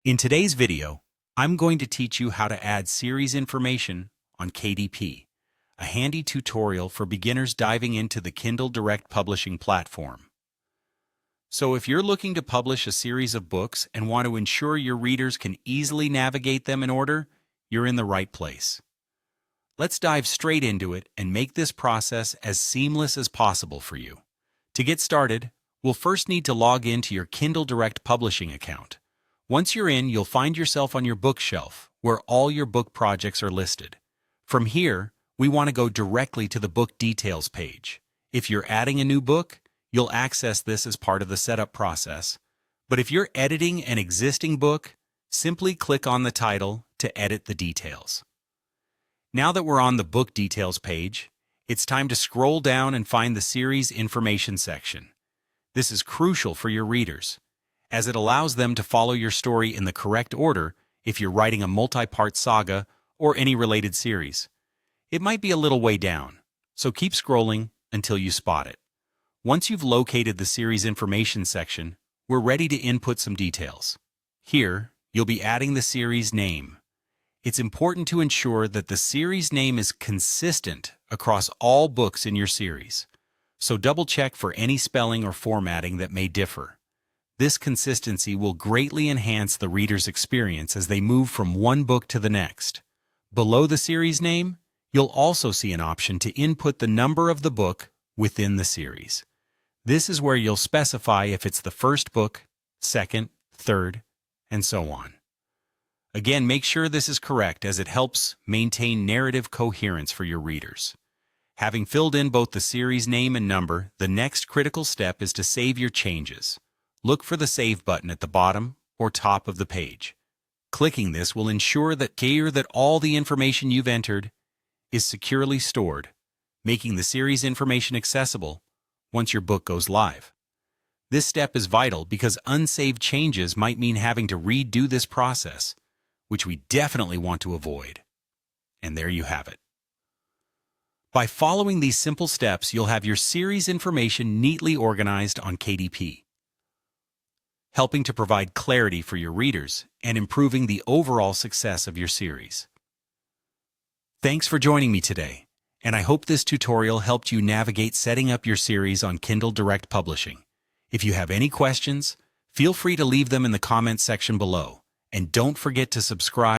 In today's video, I'm going to teach you how to add series information on KDP, a handy tutorial for beginners diving into the Kindle Direct Publishing platform. So if you're looking to publish a series of books and want to ensure your readers can easily navigate them in order, you're in the right place. Let's dive straight into it and make this process as seamless as possible for you. To get started, we'll first need to log into your Kindle Direct Publishing account. Once you're in, you'll find yourself on your bookshelf, where all your book projects are listed. From here, we want to go directly to the book details page. If you're adding a new book, you'll access this as part of the setup process. But if you're editing an existing book, simply click on the title to edit the details. Now that we're on the book details page, it's time to scroll down and find the series information section. This is crucial for your readers, as it allows them to follow your story in the correct order if you're writing a multi-part saga or any related series. It might be a little way down, so keep scrolling until you spot it. Once you've located the series information section, we're ready to input some details. Here, you'll be adding the series name. It's important to ensure that the series name is consistent across all books in your series, so double-check for any spelling or formatting that may differ. This consistency will greatly enhance the reader's experience as they move from one book to the next. Below the series name, you'll also see an option to input the number of the book within the series. This is where you'll specify if it's the first book, second, third, and so on. Again, make sure this is correct as it helps maintain narrative coherence for your readers. Having filled in both the series name and number, the next critical step is to save your changes. Look for the Save button at the bottom or top of the page. Clicking this will ensure that all the information you've entered is securely stored, making the series information accessible once your book goes live. This step is vital because unsaved changes might mean having to redo this process, which we definitely want to avoid. And there you have it. By following these simple steps, you'll have your series information neatly organized on KDP, helping to provide clarity for your readers and improving the overall success of your series. Thanks for joining me today, and I hope this tutorial helped you navigate setting up your series on Kindle Direct Publishing. If you have any questions, feel free to leave them in the comments section below, and don't forget to subscribe